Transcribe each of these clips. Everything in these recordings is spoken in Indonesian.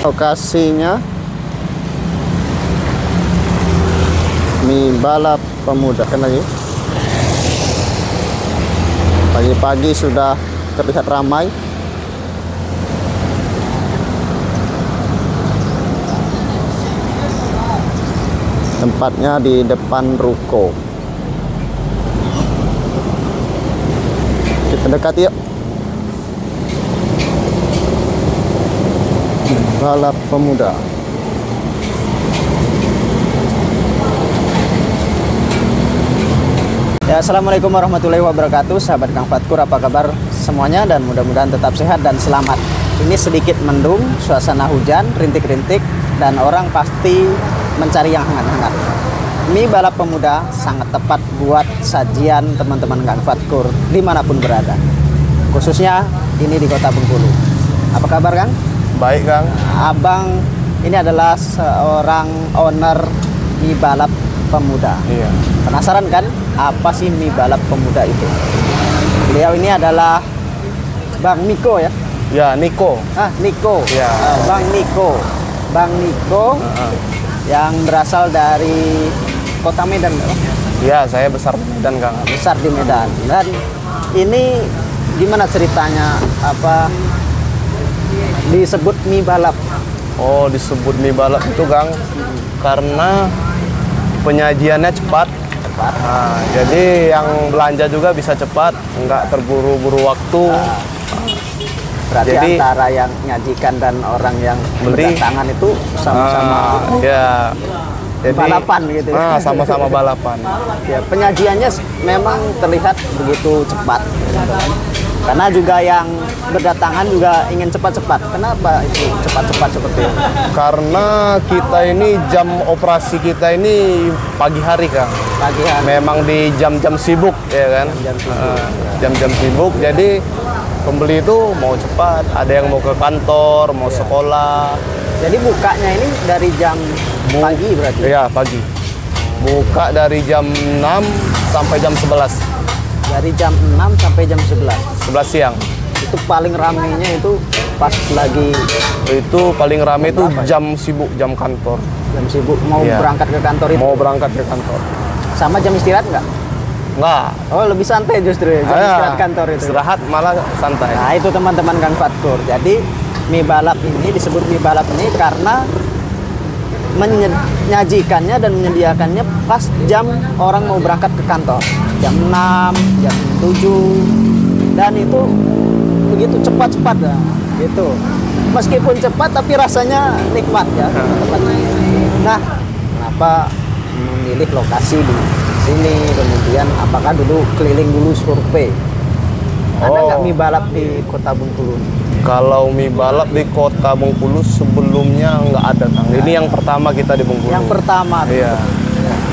Lokasinya mie balap pemuda kan lagi. Pagi-pagi sudah terlihat ramai. Tempatnya di depan ruko. Kita dekat yuk. Balap pemuda. Ya, assalamualaikum warahmatullahi wabarakatuh, sahabat Kang Fatkur, apa kabar semuanya, dan mudah-mudahan tetap sehat dan selamat. Ini sedikit mendung, suasana hujan, rintik-rintik, dan orang pasti mencari yang hangat-hangat. Mie balap pemuda sangat tepat buat sajian teman-teman Kang Fatkur dimanapun berada, khususnya ini di Kota Bengkulu. Apa kabar, Kang? Baik, Kang. Abang ini adalah seorang owner mie balap pemuda. Iya. Penasaran kan apa sih mie balap pemuda itu? Beliau ini adalah Bang Niko ya? Ya, Niko. Niko. Ya. Bang Niko. Bang Niko yang berasal dari Kota Medan. Ya, saya besar di Medan, Kang. Besar di Medan. Dan ini gimana ceritanya, apa disebut mie balap? Oh, disebut mie balap itu, Kang, karena penyajiannya cepat. Nah, jadi yang belanja juga bisa cepat, nggak terburu-buru waktu. Berarti jadi, antara yang nyajikan dan orang yang beli berdatangan itu sama-sama ya, jadi, balapan gitu. Sama-sama balapan. Ya, penyajiannya memang terlihat begitu cepat. Karena juga yang berdatangan juga ingin cepat-cepat. Kenapa itu cepat-cepat seperti itu? Karena kita ini jam operasi kita ini pagi hari, Kang. Pagi hari. Memang di jam-jam sibuk, ya kan? Jam-jam sibuk. Jadi pembeli itu mau cepat. Ada yang mau ke kantor, mau sekolah. Jadi bukanya ini dari jam pagi berarti? Iya, pagi. Buka dari jam 6 sampai jam 11. Dari jam 6 sampai jam 11. 11 siang. Itu paling ramainya itu pas lagi. Itu paling ramai itu jam sibuk, jam kantor. Jam sibuk mau berangkat ke kantor itu. Mau berangkat ke kantor. Sama jam istirahat nggak? Nggak. Oh, lebih santai justru ya, jam istirahat kantor itu. Istirahat malah santai. Nah, itu teman-teman Kang Fatkur. Jadi mie balap ini disebut mie balap ini karena menyajikannya dan menyediakannya pas jam orang mau berangkat ke kantor. Jam 6, jam 7. Dan itu begitu cepat-cepat ya. Gitu. Meskipun cepat tapi rasanya nikmat ya. Nah, kenapa memilih lokasi di sini? Kemudian apakah dulu keliling dulu survei? Ada nggak mie balap di Kota Bengkulu? Kalau mie balap di Kota Bengkulu sebelumnya nggak ada, Kang. Ini yang pertama kita di Bengkulu. Yang pertama? Iya.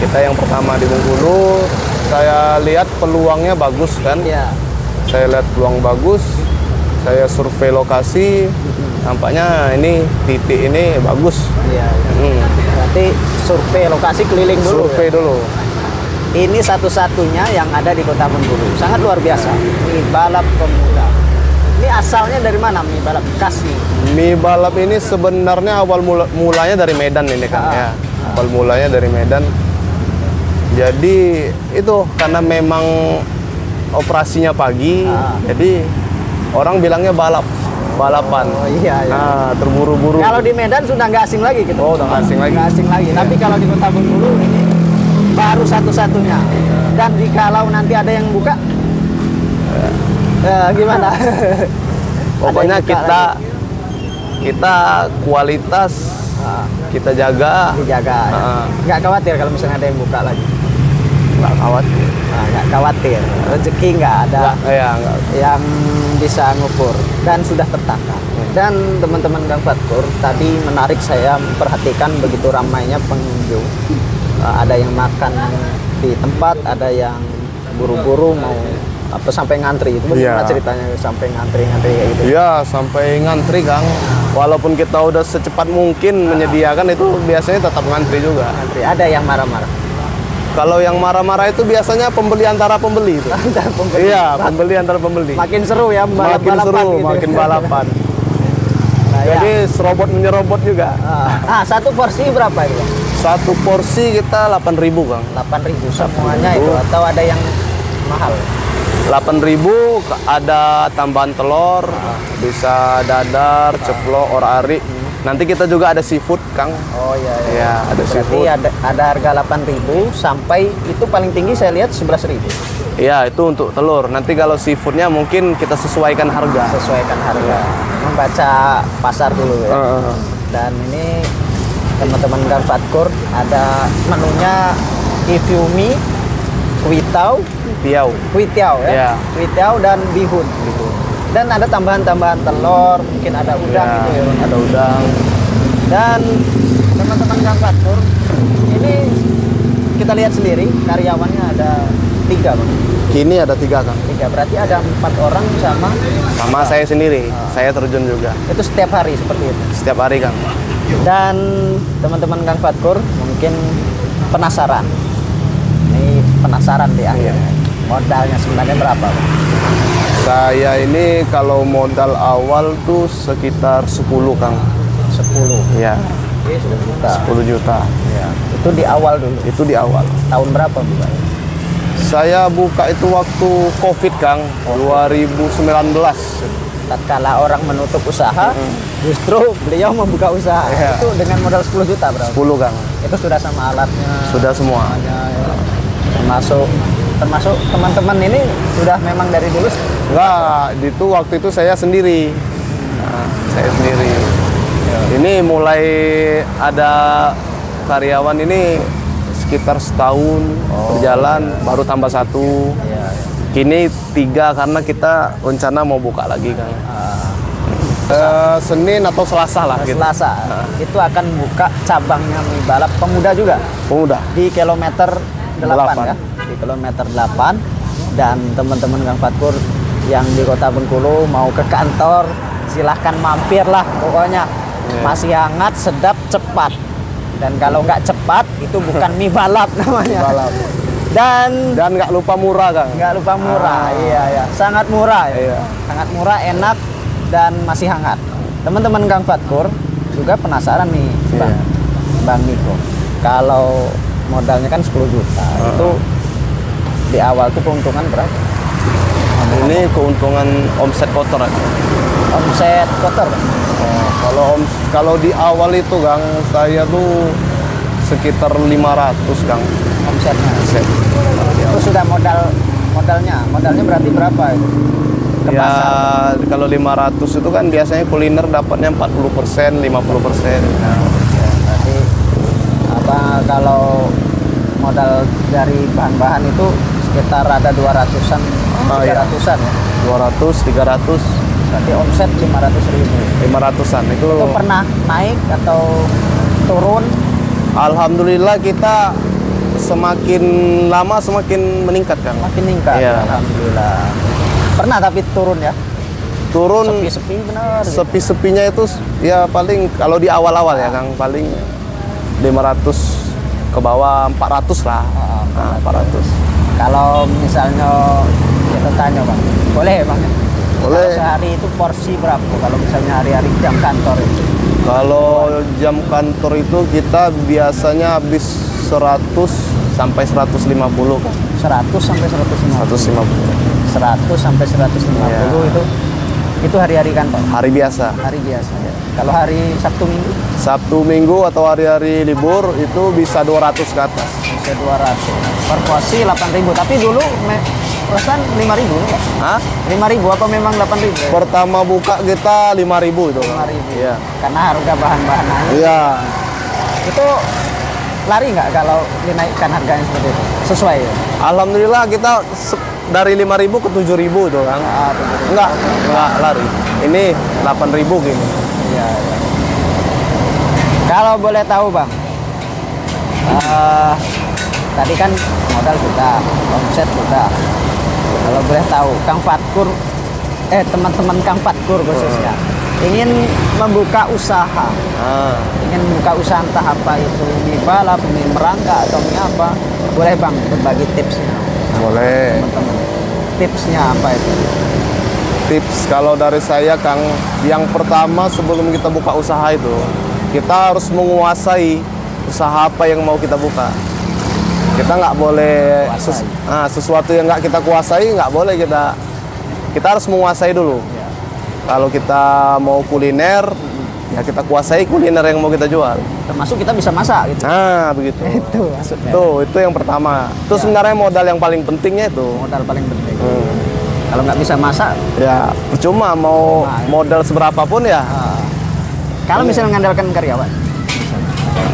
Kita yang pertama di Bengkulu. Saya lihat peluangnya bagus, kan? Iya. Saya lihat peluang bagus. Saya survei lokasi. Nampaknya ini titik ini bagus. Iya. Berarti survei lokasi keliling dulu. Survei dulu. Ini satu-satunya yang ada di Kota Bengkulu. Sangat luar biasa. Mie balap pemuda. Ini asalnya dari mana mie balap? Bekasi. Mie balap ini sebenarnya awal mulanya dari Medan ini, kan, ya. Awal mulanya dari Medan. Jadi itu karena memang operasinya pagi, jadi orang bilangnya balapan. Oh iya. Nah, terburu-buru. Kalau di Medan sudah nggak asing lagi gitu. Oh, udah nggak asing lagi. Nggak asing lagi. Ya. Tapi kalau di Kota Bengkulu ini baru satu-satunya. Dan jikalau nanti ada yang buka, gimana? Pokoknya kita kualitas kita jaga. Dijaga. Nggak khawatir kalau misalnya ada yang buka lagi. Nggak khawatir. Nggak khawatir. Rezeki nggak ada. Nggak. Yang bisa ngukur dan sudah tertata. Dan teman-teman Kang Fatkur tadi menarik, saya perhatikan begitu ramainya pengunjung. Ada yang makan di tempat, ada yang buru-buru mau apa sampai ngantri. Itu bagaimana ceritanya sampai ngantri kayak gitu? Iya, sampai ngantri, Kang. Walaupun kita udah secepat mungkin menyediakan, itu biasanya tetap ngantri juga. Ngantri. Ada yang marah-marah. Kalau yang marah-marah itu biasanya pembeli antara pembeli itu. Iya, pembeli antara pembeli. Makin seru ya, makin seru, gitu. makin balapan. Nah, Jadi serobot menyerobot juga. Satu porsi berapa itu, Bang? Satu porsi kita 8.000, Kang. 8.000 semuanya itu atau ada yang mahal? 8.000 ada tambahan telur, bisa dadar, ceplok, or-ari. Nanti kita juga ada seafood, Kang. Oh iya. Ya, ada Berarti seafood. ada harga 8.000 sampai itu paling tinggi saya lihat 11.000. Iya, itu untuk telur. Nanti kalau seafoodnya mungkin kita sesuaikan harga. Sesuaikan harga. Membaca pasar dulu ya. Dan ini teman-teman Kang Fatkur ada menunya ifyumi, kuitau ya. Iya. Kuitau dan bihun. Dan ada tambahan-tambahan telur, mungkin ada udang gitu ya. Ada udang. Dan teman-teman Kang Fatkur, ini kita lihat sendiri karyawannya ada 3, Bang. Kini ada 3, Kang. 3, berarti ada 4 orang Sama saya sendiri. Saya terjun juga. itu setiap hari seperti itu. Setiap hari, Kang. Dan teman-teman Kang Fatkur mungkin penasaran. Ini penasaran di akhir. Modalnya sebenarnya berapa, Bang? Saya ini kalau modal awal tuh sekitar 10, Kang. 10. Ya, 10 juta. 10 juta. Ya. Itu di awal dulu. Itu di awal. Tahun berapa buka? Saya buka itu waktu Covid, Kang. 2019. Tatkala orang menutup usaha, justru beliau membuka usaha. Iya. Itu dengan modal 10 juta berapa? 10, Kang. Itu sudah sama alatnya. Sudah semua. Ya. Termasuk teman-teman ini sudah memang dari dulu. Enggak, itu waktu itu saya sendiri. Saya sendiri. Ini mulai ada karyawan ini sekitar setahun berjalan, baru tambah 1. Iya. Kini 3 karena kita rencana mau buka lagi, Kang. Senin atau Selasa lah gitu. Selasa itu akan buka cabangnya mie balap pemuda juga Udah. di kilometer 8 ya, di kilometer 8. Dan teman-teman Kang Fatkur yang di Kota Bengkulu mau ke kantor silahkan mampir lah, pokoknya masih hangat, sedap, cepat. Dan kalau nggak cepat itu bukan mie balap namanya. Balap. Dan nggak lupa murah, Kang. nggak lupa murah. Iya, sangat murah ya. Iya. Sangat murah, enak, dan masih hangat. Teman-teman Kang Fatkur juga penasaran nih, Bang Niko. Kalau modalnya kan 10 juta, itu di awal tuh keuntungan berapa? Ini keuntungan omset kotor, Kang. Omset kotor? Kalau di awal itu, Kang, saya tuh sekitar 500, Kang. Omsetnya. Omset. Itu sudah modalnya berarti berapa itu? Ke Ya, pasar. kalau 500 itu kan biasanya kuliner dapatnya 40%, 50%. Berarti kalau modal dari bahan-bahan itu sekitar ada 200-an, 300-an ya? 200, 300, Berarti omset 500.000. 500-an. Itu Pernah naik atau turun? Alhamdulillah kita semakin lama semakin meningkat, Kang. Makin meningkat. Iya. Alhamdulillah. Pernah tapi turun ya? Turun Sepi-sepi benar. sepi-sepinya itu ya paling kalau di awal-awal ya, Kang, paling 500 ke bawah, 400 lah. 400. Kalau misalnya kita tanya, Bang, boleh Bang? Boleh. Kalau sehari itu porsi berapa? Kalau misalnya hari-hari jam kantor itu? Kalau jam kantor itu kita biasanya habis 100 sampai 150, Kang. 100 sampai 150. 150. 100 sampai 150 Iya. itu hari-hari kantor. Hari biasa. Hari biasa ya. Kalau hari Sabtu Minggu Sabtu Minggu atau hari-hari libur itu bisa 200 ke atas. bisa 200. Per porsi 8.000. Tapi dulu pesan 5.000 enggak? Hah? 5.000 apa memang 8.000? Pertama buka kita 5.000 itu. 5.000. Iya. Karena harga bahan-bahan naik. Iya. Itu lari nggak kalau dinaikkan harganya seperti itu? Sesuai ya? Alhamdulillah kita dari 5.000 ke 7.000 itu, Kang. Enggak lari. Ini 8.000 gini. Iya. Kalau boleh tahu, Bang, tadi kan modal sudah, omset sudah. Kalau boleh tahu, Kang Fatkur, teman-teman Kang Fatkur khususnya, ingin membuka usaha, ingin membuka usaha entah apa itu mie balap, mie merangka atau mie apa, boleh Bang berbagi tipsnya? Boleh. Teman-teman, tipsnya apa itu? Tips kalau dari saya, Kang, yang pertama sebelum kita buka usaha itu, kita harus menguasai usaha apa yang mau kita buka. Kita nggak boleh sesuatu yang nggak kita kuasai, nggak boleh kita harus menguasai dulu. Ya. Kalau kita mau kuliner, ya kita kuasai kuliner yang mau kita jual. Termasuk kita bisa masak gitu. Nah, begitu. Itu maksudnya. Itu yang pertama. Itu sebenarnya modal yang paling pentingnya itu. Modal paling penting. Kalau nggak bisa masak, Ya, percuma mau modal seberapa pun ya. kalau misalnya mengandalkan karyawan,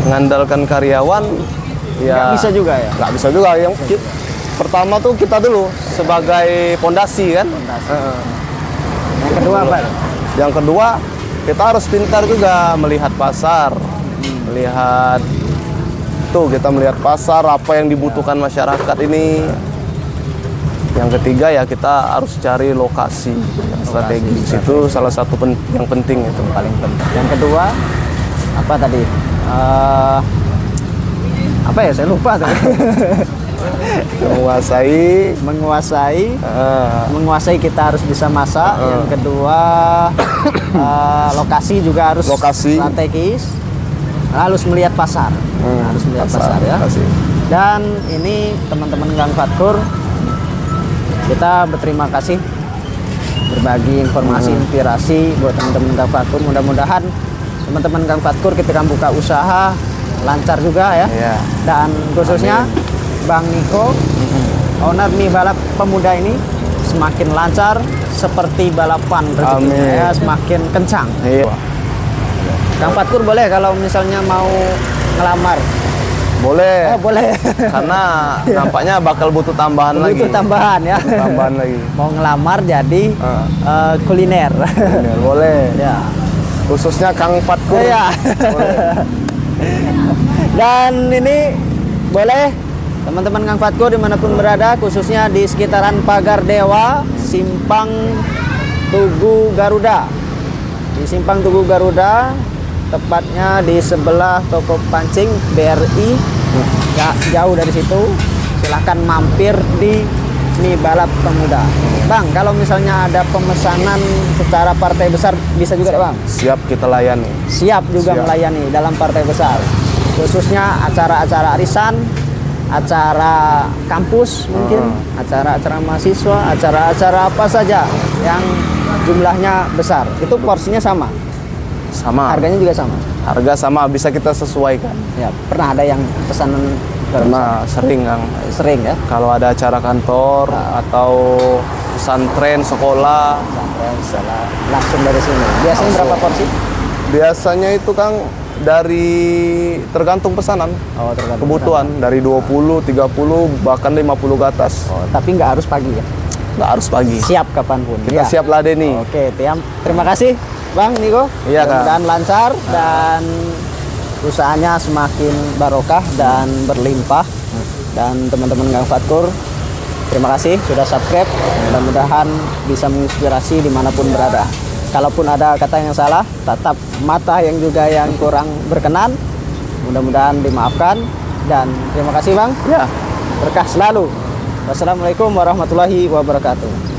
Mengandalkan karyawan, ya nggak bisa juga ya. nggak bisa juga. Yang pertama tuh kita dulu sebagai pondasi kan. Fondasi. Yang kedua apa? Yang kedua, kita harus pintar juga melihat pasar, melihat kita melihat pasar apa yang dibutuhkan masyarakat ini. Yang ketiga ya kita harus cari lokasi yang strategis. Itu salah satu yang penting, itu Paling penting. Yang kedua apa tadi? Apa ya? Saya lupa tadi. Menguasai kita harus bisa masak. Yang kedua lokasi juga harus strategis. Harus melihat pasar. Harus melihat pasar ya. Dan ini teman-teman Gang Fatkur, kita berterima kasih berbagi informasi inspirasi buat teman-teman Gang Fatkur. Mudah-mudahan teman-teman Gang Fatkur ketika buka usaha lancar juga ya. Dan khususnya Bang Niko, owner mie balap pemuda ini semakin lancar seperti balapan rezekinya ya, semakin kencang. Gang Fatkur boleh kalau misalnya mau ngelamar. Boleh. Boleh. Karena nampaknya bakal butuh tambahan lagi. Butuh tambahan ya. Tambahan lagi. Mau ngelamar jadi kuliner. Boleh. Ya. Khususnya Kang Fatkur. Iya. Dan ini boleh teman-teman Gang Fatkur dimanapun berada, khususnya di sekitaran Pagar Dewa, Simpang Tugu Garuda. Di Simpang Tugu Garuda, tepatnya di sebelah toko pancing BRI, nggak jauh dari situ. Silahkan mampir di mie balap pemuda. Bang, kalau misalnya ada pemesanan secara partai besar bisa juga Bang? Siap kita layani. Siap juga melayani dalam partai besar, khususnya acara-acara arisan, acara kampus mungkin, acara-acara mahasiswa, acara-acara apa saja yang jumlahnya besar. Itu porsinya sama? Sama. Harganya juga sama? Harga sama, bisa kita sesuaikan. Ya, pernah ada yang pesanan? Karena sering, Kang. Sering ya? Kalau ada acara kantor atau pesantren, sekolah, langsung dari sini. Biasanya berapa porsi? Biasanya itu, Kang, dari tergantung pesanan. Tergantung kebutuhan pesanan. Dari 20, 30, bahkan 50 ke atas. Tapi nggak harus pagi ya? Nggak harus pagi. Siap kapanpun. Kita siap ladeni. Oke, terima kasih Bang Niko. Iya, Kak. Dan lancar dan usahanya semakin barokah dan berlimpah. Dan teman-teman Gang Fatkur, terima kasih sudah subscribe. Mudah-mudahan bisa menginspirasi dimanapun berada. Kalaupun ada kata yang salah, tatap mata yang juga yang kurang berkenan, mudah-mudahan dimaafkan. Dan terima kasih Bang. Ya. Berkah selalu. Wassalamualaikum warahmatullahi wabarakatuh.